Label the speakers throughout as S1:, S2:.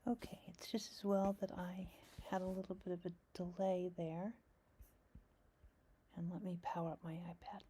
S1: Okay, it's just as well that I had a little bit of a delay there. And let me power up my iPad.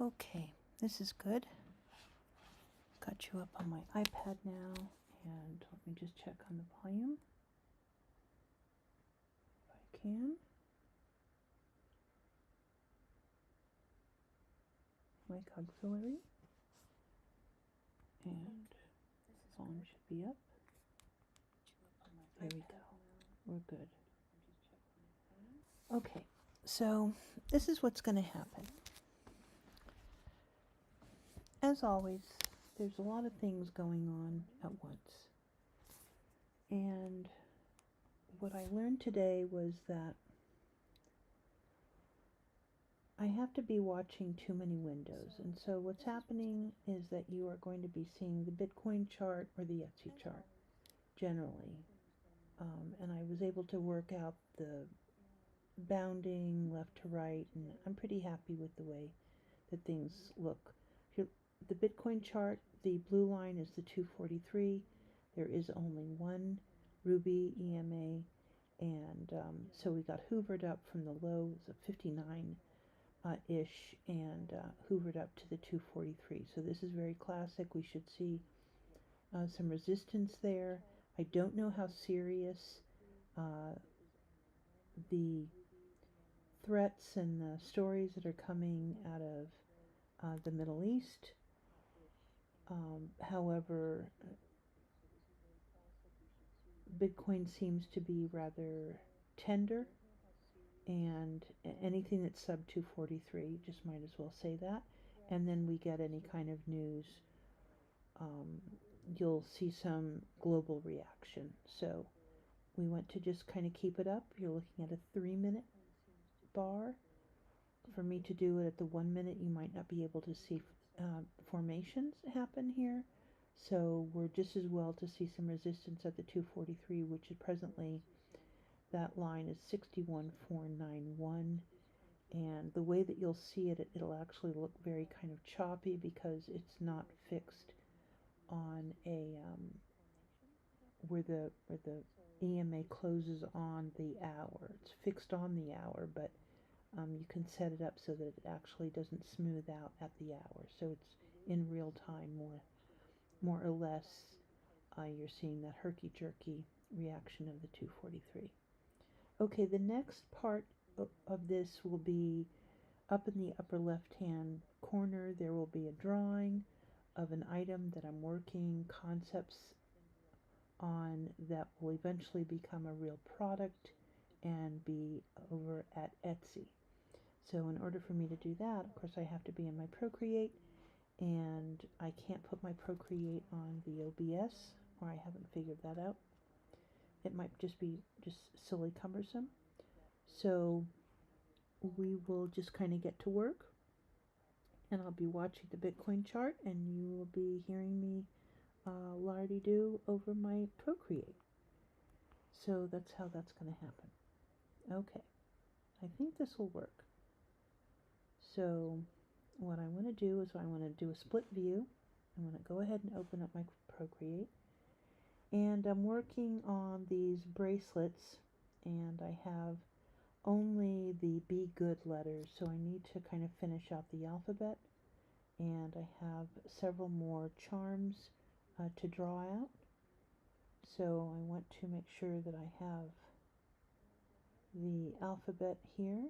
S1: Okay, this is good. Got you up on my iPad now, and let me just check on the volume if I can. Mic auxiliary, and volume should be up. There we go. We're good. Okay, so this is what's going to happen. As always, there's a lot of things going on at once. And what I learned today was that I have to be watching too many windows. And so what's happening is that you are going to be seeing the Bitcoin chart or the Etsy chart generally. And I was able to work out the bounding left to right, and I'm pretty happy with the way that things look. The Bitcoin chart, the blue line is the 243. There is only one Ruby EMA, and so we got hoovered up from the lows of 59 ish and hoovered up to the 243. So this is very classic. We should see some resistance there. I don't know how serious the threats and the stories that are coming out of the Middle East. However, Bitcoin seems to be rather tender, and anything that's sub 243, just might as well say that. And then we get any kind of news, you'll see some global reaction. So we want to just kind of keep it up. You're looking at a 3-minute bar. For me to do it at the 1 minute, you might not be able to see formations happen here. So we're just as well to see some resistance at the 243, which is presently, that line is 61,491. And the way that you'll see it, it'll actually look very kind of choppy because it's not fixed on a where the EMA closes on the hour. It's fixed on the hour, but you can set it up so that it actually doesn't smooth out at the hour. So it's in real time, more or less. You're seeing that herky-jerky reaction of the 243. Okay, the next part of this will be up in the upper left-hand corner. There will be a drawing of an item that I'm working concepts on that will eventually become a real product and be over at Etsy. So in order for me to do that, of course, I have to be in my Procreate, and I can't put my Procreate on the OBS, or I haven't figured that out. It might just be silly cumbersome. So we will just kind of get to work, and I'll be watching the Bitcoin chart, and you will be hearing me lardy-do over my Procreate. So that's how that's going to happen. Okay, I think this will work. So what I want to do is I want to do a split view. I'm going to go ahead and open up my Procreate. And I'm working on these bracelets, and I have only the Be Good letters, so I need to kind of finish out the alphabet. And I have several more charms to draw out. So I want to make sure that I have the alphabet here,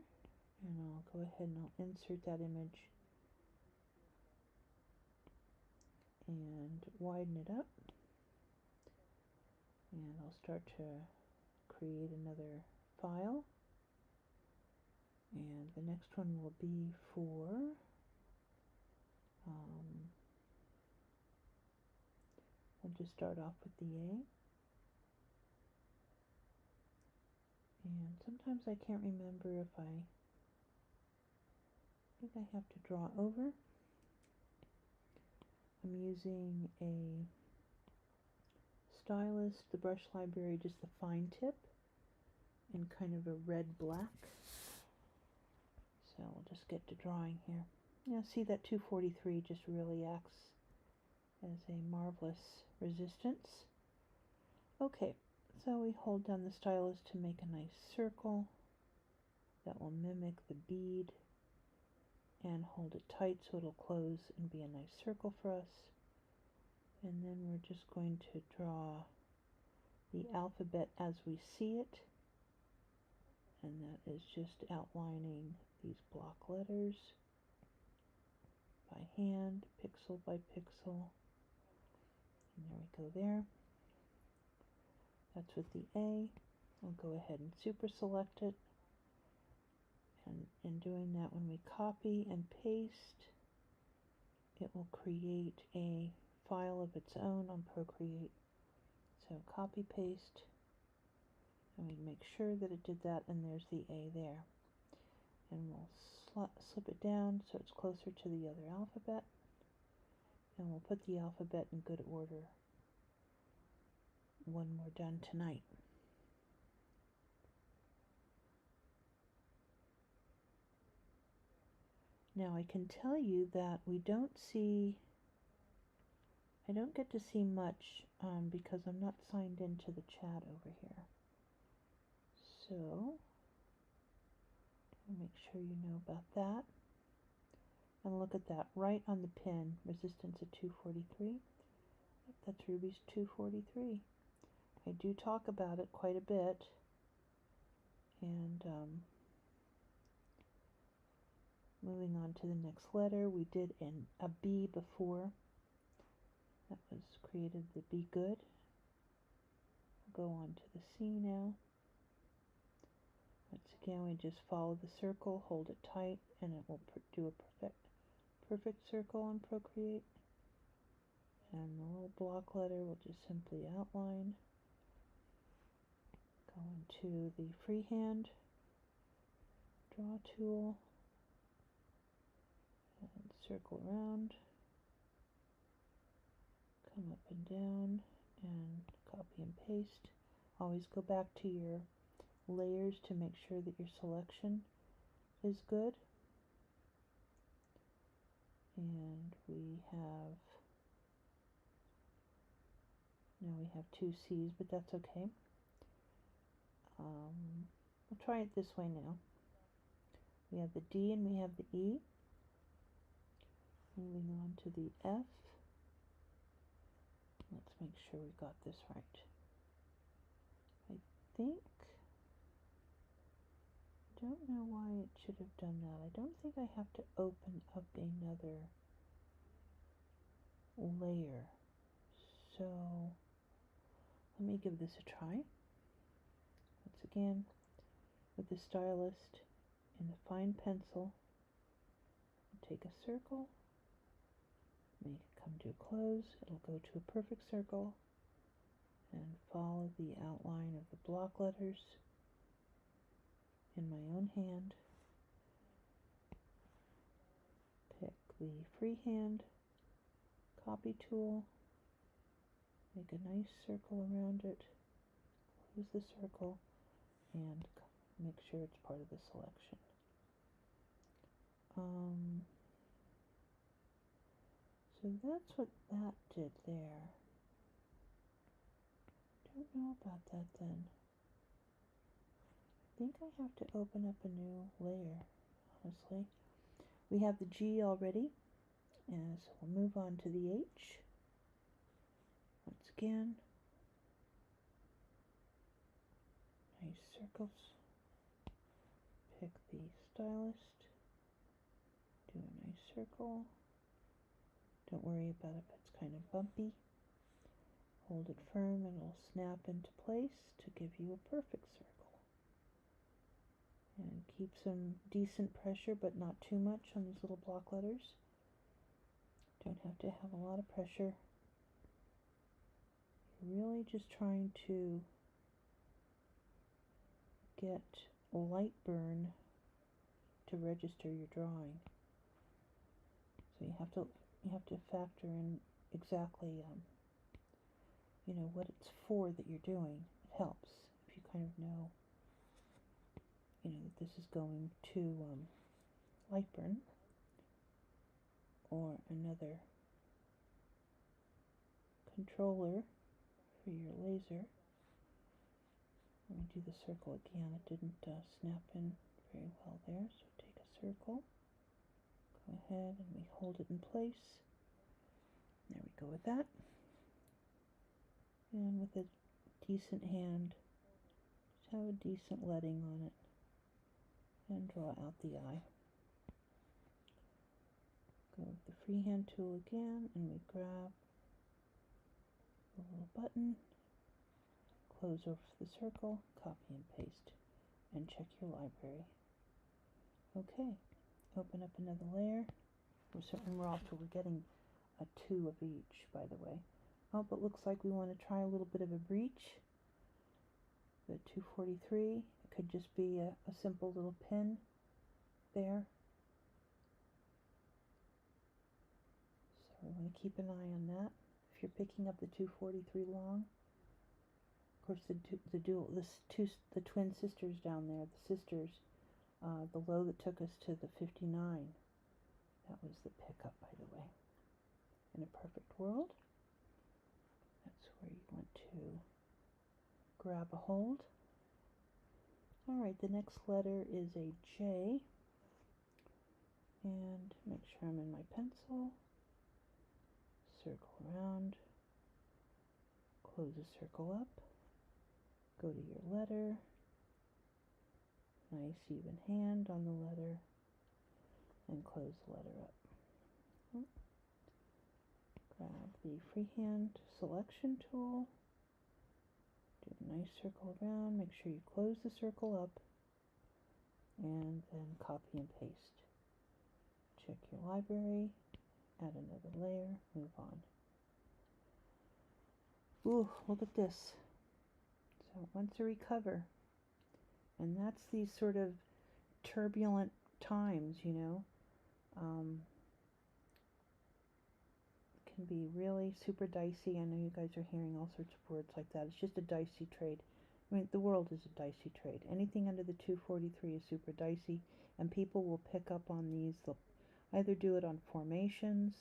S1: and I'll go ahead and I'll insert that image and widen it up, and I'll start to create another file, and the next one will be for we'll just start off with the A. And sometimes I can't remember if I think I have to draw over. I'm using a stylus, the brush library, just the fine tip, in kind of a red-black. So we'll just get to drawing here. Yeah, see that 243 just really acts as a marvelous resistance. Okay, so we hold down the stylus to make a nice circle that will mimic the bead, and hold it tight so it'll close and be a nice circle for us. And then we're just going to draw the alphabet as we see it, and that is just outlining these block letters by hand, pixel by pixel. And there we go there. That's with the A. I'll go ahead and super select it. And in doing that, when we copy and paste, it will create a file of its own on Procreate. So copy, paste, and we make sure that it did that, and there's the A there. And we'll slip it down so it's closer to the other alphabet, and we'll put the alphabet in good order when we're done tonight. Now I can tell you that I don't get to see much because I'm not signed into the chat over here. So make sure you know about that. And look at that, right on the pin, resistance at 243. That's Ruby's 243. I do talk about it quite a bit, and moving on to the next letter, we did a B before. That was created the Be Good. We'll go on to the C now. Once again, we just follow the circle, hold it tight, and it will do a perfect circle on Procreate. And the little block letter will just simply outline. Go into the freehand draw tool and circle around, come up and down, and copy and paste. Always go back to your layers to make sure that your selection is good. And now we have two C's, but that's okay. We'll try it this way now. We have the D and we have the E. Moving on to the F. Let's make sure we got this right. I don't know why it should have done that. I don't think I have to open up another layer. So let me give this a try. Once again, with the stylus and the fine pencil, take a circle, make it come to a close. It'll go to a perfect circle, and follow the outline of the block letters in my own hand. Pick the freehand copy tool, Make a nice circle around it, close the circle, and make sure it's part of the selection. So that's what that did there. Don't know about that then. I think I have to open up a new layer, honestly. We have the G already, and so we'll move on to the H. Once again, nice circles. Pick the stylist, do a nice circle. Don't worry about if it's kind of bumpy. Hold it firm and it'll snap into place to give you a perfect circle. And keep some decent pressure, but not too much on these little block letters. Don't have to have a lot of pressure. You're really just trying to get light burn to register your drawing. So you have to factor in exactly what it's for that you're doing. It helps if you kind of know that this is going to light burn or another controller for your laser. Let me do the circle again. It didn't snap in very well there, so take a circle, go ahead and we hold it in place. There we go with that. And with a decent hand, just have a decent letting on it and draw out the eye. Go with the freehand tool again and we grab the little button, close over the circle, copy and paste, and check your library. Okay, open up another layer. We're off to, we're getting a 2 of each, by the way. Oh, but looks like we want to try a little bit of a breach. The 243, it could just be a simple little pin there. So we want to keep an eye on that. If you're picking up the 243 long, of course the twin sisters down there, the sisters, the low that took us to the 59, that was the pickup, by the way. In a perfect world, that's where you want to grab a hold. Alright, the next letter is a J, and make sure I'm in my pencil, circle around, close the circle up, go to your letter, nice even hand on the letter, and close the letter up. Grab the freehand selection tool, do a nice circle around, make sure you close the circle up, and then copy and paste. Check your library, add another layer, move on. Ooh, look at this. So it wants to recover. And that's these sort of turbulent times, can be really super dicey. I know you guys are hearing all sorts of words like that. It's just a dicey trade. I mean, the world is a dicey trade. Anything under the 243 is super dicey, and people will pick up on these. They'll either do it on formations,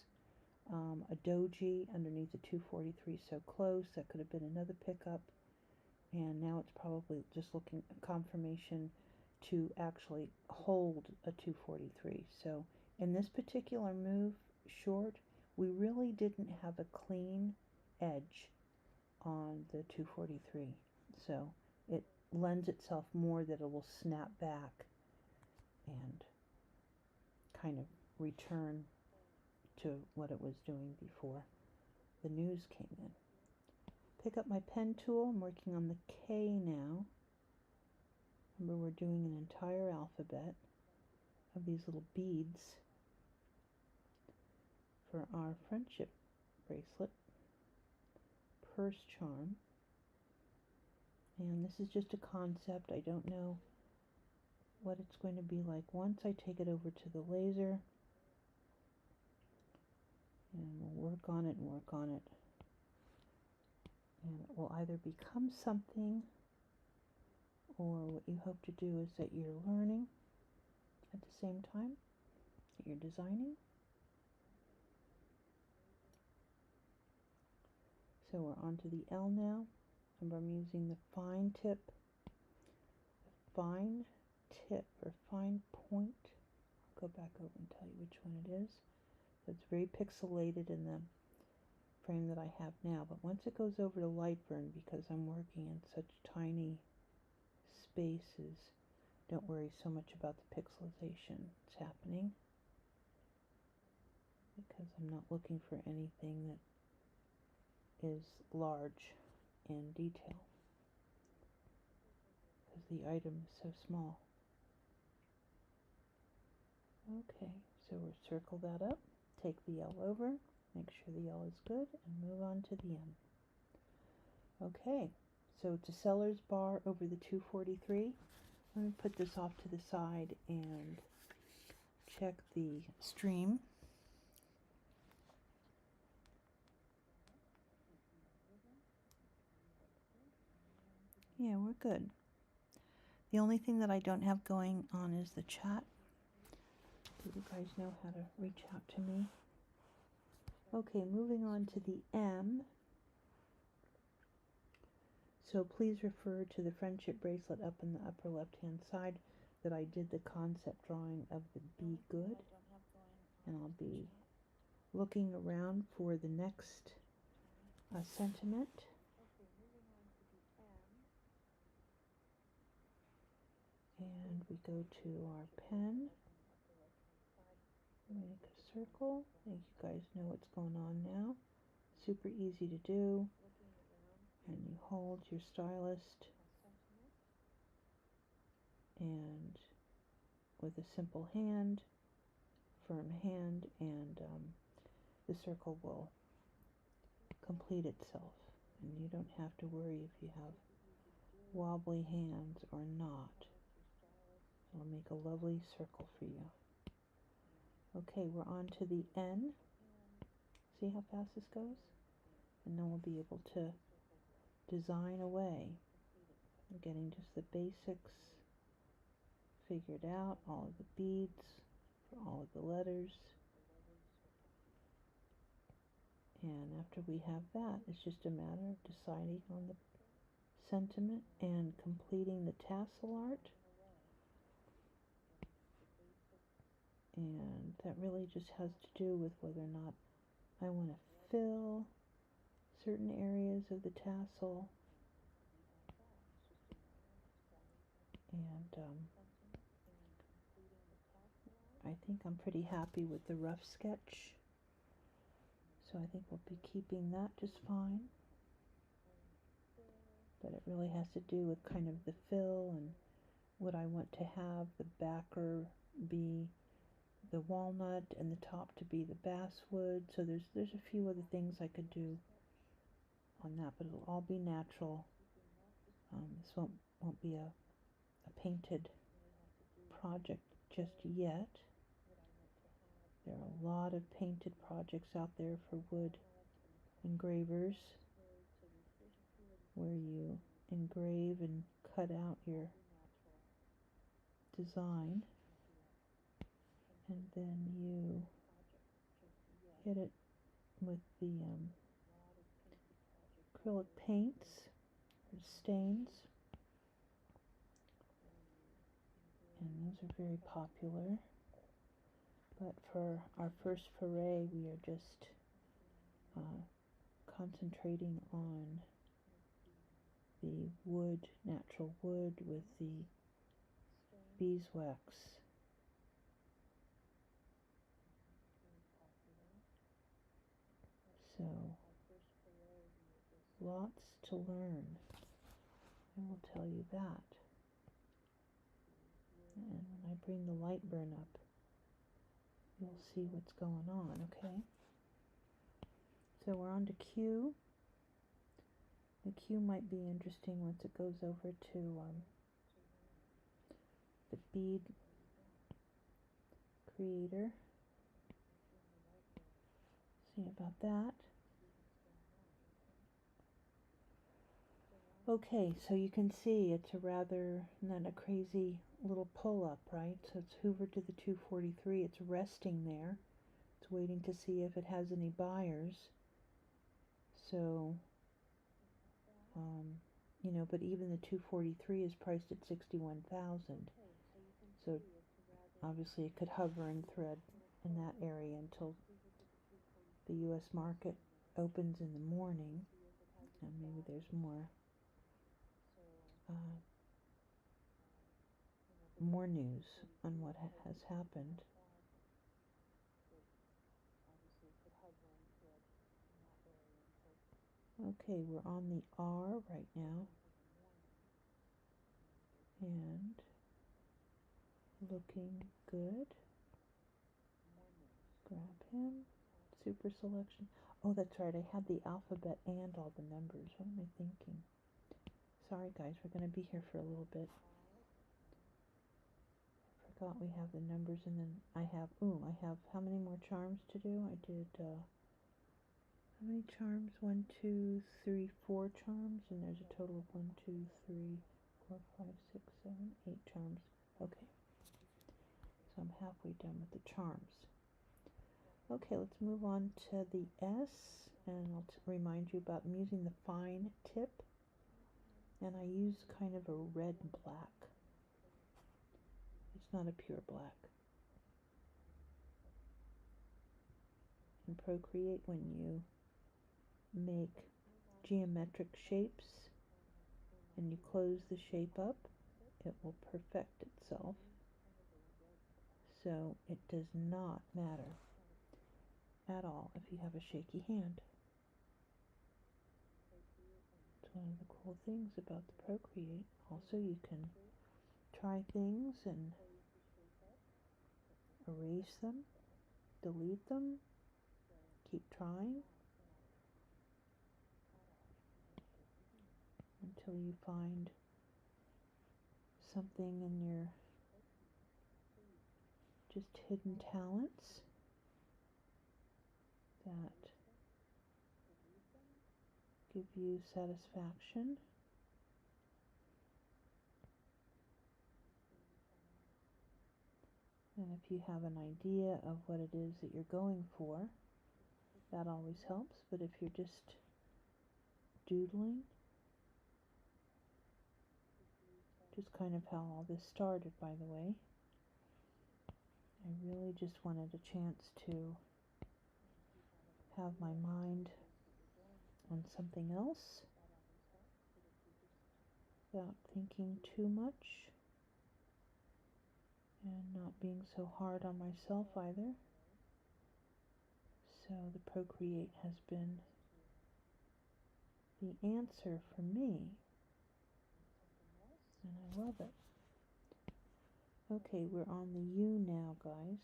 S1: a doji underneath the 243 so close, that could have been another pickup, and now it's probably just looking at confirmation to actually hold a 243. So in this particular move, short, we really didn't have a clean edge on the 243. So it lends itself more that it will snap back and kind of return to what it was doing before the news came in. Pick up my pen tool. I'm working on the K now. Remember, we're doing an entire alphabet of these little beads for our friendship bracelet, purse charm. And this is just a concept. I don't know what it's going to be like once I take it over to the laser. And we'll work on it and work on it. And it will either become something, or what you hope to do is that you're learning at the same time that you're designing. So we're on to the L now, and I'm using the fine tip or fine point. I'll go back over and tell you which one it is. So it's very pixelated in the frame that I have now, but once it goes over to Lightburn, because I'm working in such tiny spaces, don't worry so much about the pixelization. It's happening because I'm not looking for anything that is large in detail, because the item is so small. Okay, so we'll circle that up, take the L over, make sure the L is good, and move on to the M. Okay, so it's a seller's bar over the 243. Let me put this off to the side and check the stream. Yeah, we're good. The only thing that I don't have going on is the chat. You guys know how to reach out to me. Okay, moving on to the M. So please refer to the friendship bracelet up in the upper left-hand side that I did the concept drawing of the Be Good. And I'll be looking around for the next sentiment. And we go to our pen. Make a circle. I think you guys know what's going on now. Super easy to do. And you hold your stylist, and with a simple hand, firm hand, and the circle will complete itself. And you don't have to worry if you have wobbly hands or not. It'll make a lovely circle for you. Okay, we're on to the N. See how fast this goes? And then we'll be able to design away, getting just the basics figured out, all of the beads for all of the letters. And after we have that, it's just a matter of deciding on the sentiment and completing the tassel art. And that really just has to do with whether or not I want to fill certain areas of the tassel. And I think I'm pretty happy with the rough sketch. So I think we'll be keeping that just fine. But it really has to do with kind of the fill and what I want to have the backer be the walnut and the top to be the basswood. So there's a few other things I could do on that, but it'll all be natural. This won't be a painted project just yet. There are a lot of painted projects out there for wood engravers where you engrave and cut out your design, and then you hit it with the acrylic paints or stains, and those are very popular. But for our first foray, we are just concentrating on the wood, natural wood with the beeswax. So, lots to learn, I will tell you that. And when I bring the light burn up, you'll see what's going on, okay? So we're on to Q. The Q might be interesting once it goes over to the bead creator. See about that. Okay, so you can see it's a rather, not a crazy little pull-up, right? So it's hoovered to the 243. It's resting there. It's waiting to see if it has any buyers. So, you know, but even the 243 is priced at 61,000. So obviously it could hover and thread in that area until the U.S. market opens in the morning, and maybe there's uh, more news on what has happened. Okay, we're on the R right now, and looking good. Grab him. Super selection. Oh, that's right, I had the alphabet and all the numbers. What am I thinking? Sorry guys, we're going to be here for a little bit. Forgot we have the numbers, and then I have how many more charms to do? I did, how many charms? 1, 2, 3, 4 charms, and there's a total of 1, 2, 3, 4, 5, 6, 7, 8 charms. Okay, so I'm halfway done with the charms. Okay, let's move on to the S, and I'll remind you about I'm using the fine tip, and I use kind of a red black. It's not a pure black. In Procreate, when you make geometric shapes and you close the shape up, it will perfect itself. So it does not matter at all if you have a shaky hand. It's one of the cool things about the Procreate. Also, you can try things and erase them, delete them, keep trying until you find something in your just hidden talents that give you satisfaction. And if you have an idea of what it is that you're going for, that always helps. But if you're just doodling, just kind of how all this started, by the way, I really just wanted a chance to have my mind on something else without thinking too much and not being so hard on myself either. So the Procreate has been the answer for me, and I love it. Okay, we're on the U now, guys.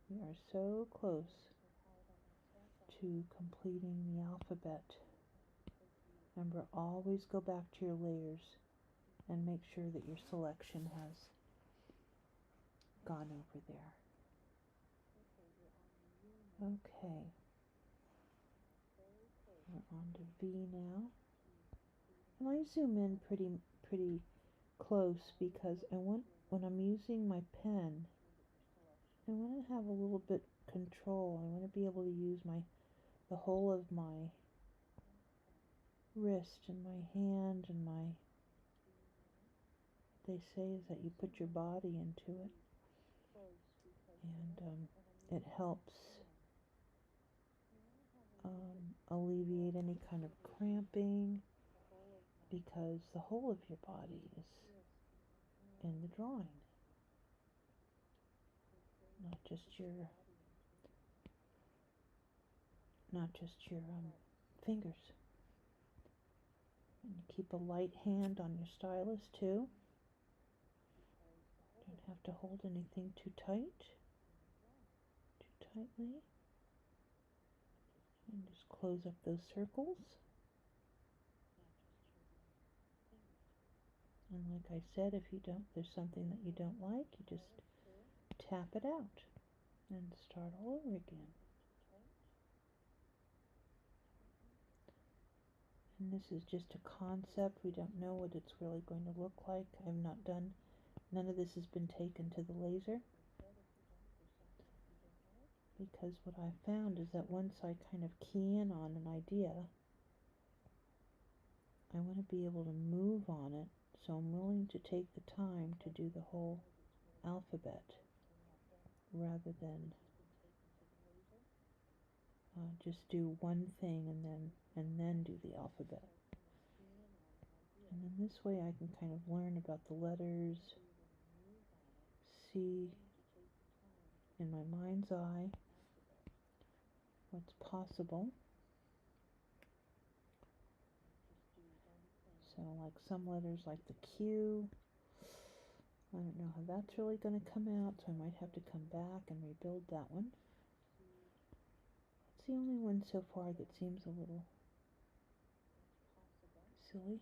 S1: We are so close to completing the alphabet. Remember, always go back to your layers and make sure that your selection has gone over there. Okay, we're on to V now. And I zoom in pretty close because I want, when I'm using my pen, I want to have a little bit control. I want to be able to use the whole of my wrist and my hand and what they say is that you put your body into it, and it helps alleviate any kind of cramping, because the whole of your body is in the drawing, not just your fingers. And you keep a light hand on your stylus too. Don't have to hold anything too tightly. And just close up those circles. And like I said, if there's something that you don't like, you just tap it out and start all over again. And this is just a concept. We don't know what it's really going to look like. I've not done, none of this has been taken to the laser. Because what I found is that once I kind of key in on an idea, I want to be able to move on it. So I'm willing to take the time to do the whole alphabet rather than just do one thing and then do the alphabet. And then this way I can kind of learn about the letters, see in my mind's eye what's possible. So like some letters like the Q, I don't know how that's really going to come out, so I might have to come back and rebuild that one. It's the only one so far that seems a little silly.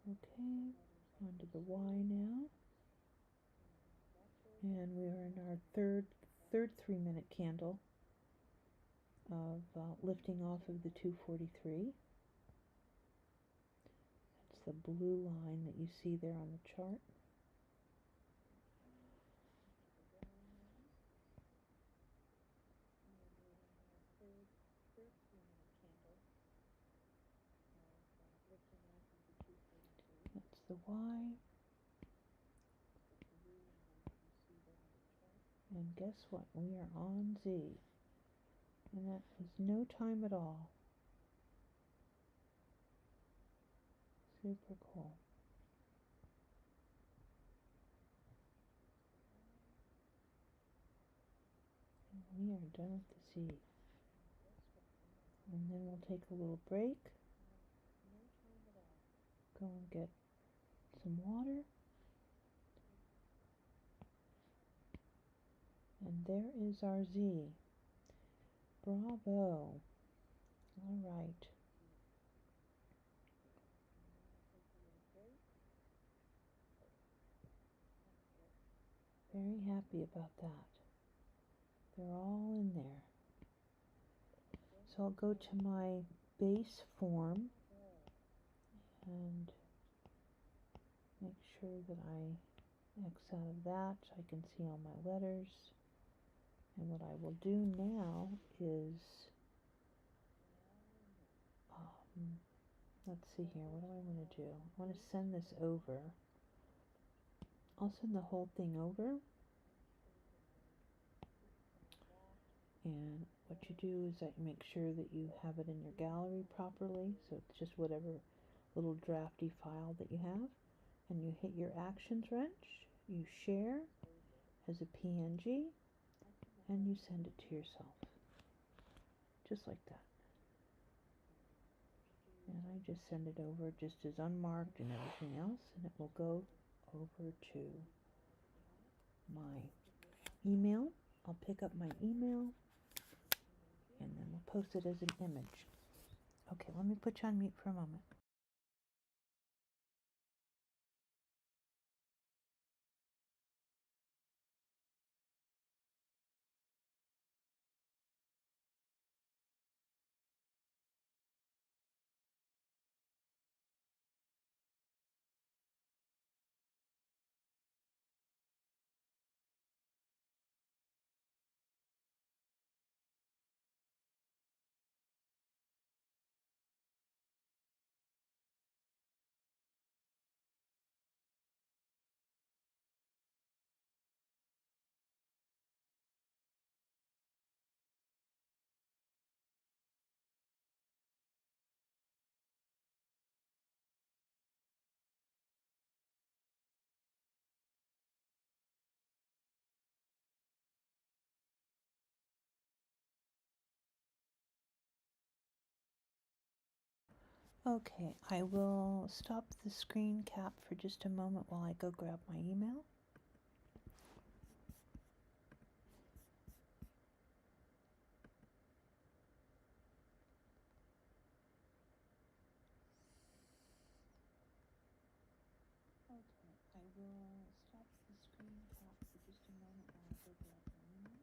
S1: Okay, on to the Y now. And we are in our third 3-minute candle of lifting off of the 243. That's the blue line that you see there on the chart. That's the Y. And guess what? We are on Z. And that is no time at all. Super cool. And we are done with the Z. And then we'll take a little break. Go and get some water. And there is our Z. Bravo. All right. Very happy about that. They're all in there. So I'll go to my base form and make sure that I X out of that so I can see all my letters. And what I will do now is, let's see here, what do I want to do? I want to send this over. I'll send the whole thing over. And what you do is that you make sure that you have it in your gallery properly, so it's just whatever little drafty file that you have. And you hit your actions wrench, you share as a PNG, and you send it to yourself. Just like that. And I just send it over just as unmarked and everything else, and it will go over to my email. I'll pick up my email, and then we'll post it as an image. Okay, let me put you on mute for a moment. Okay, I will stop the screen cap for just a moment while I go grab my email. Okay, I will stop the screen cap for just a moment while I go grab my email.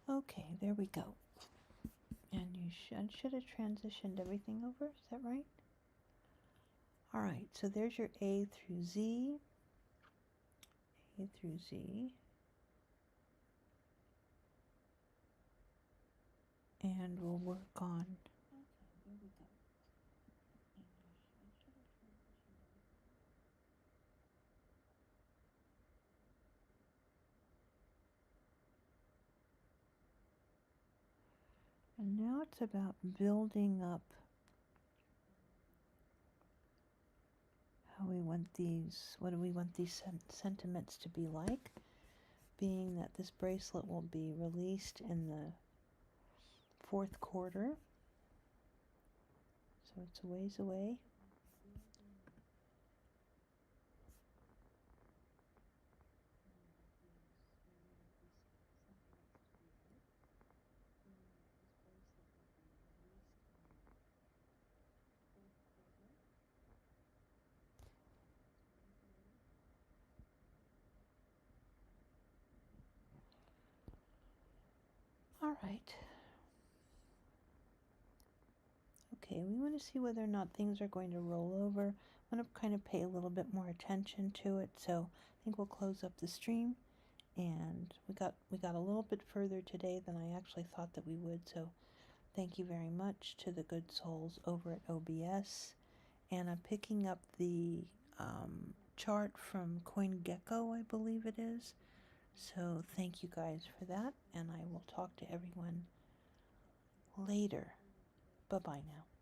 S1: Okay, there we go. And you should have transitioned everything over, is that right? Alright, so there's your A through Z. A through Z. And we'll work on. And now it's about building up how we want these, what do we want these sentiments to be like, being that this bracelet will be released in the fourth quarter, so it's a ways away. All right. Okay, we want to see whether or not things are going to roll over. I want to kind of pay a little bit more attention to it, so I think we'll close up the stream. And we got a little bit further today than I actually thought that we would, so thank you very much to the good souls over at OBS. And I'm picking up the chart from CoinGecko, I believe it is. So thank you guys for that, and I will talk to everyone later. Bye-bye now.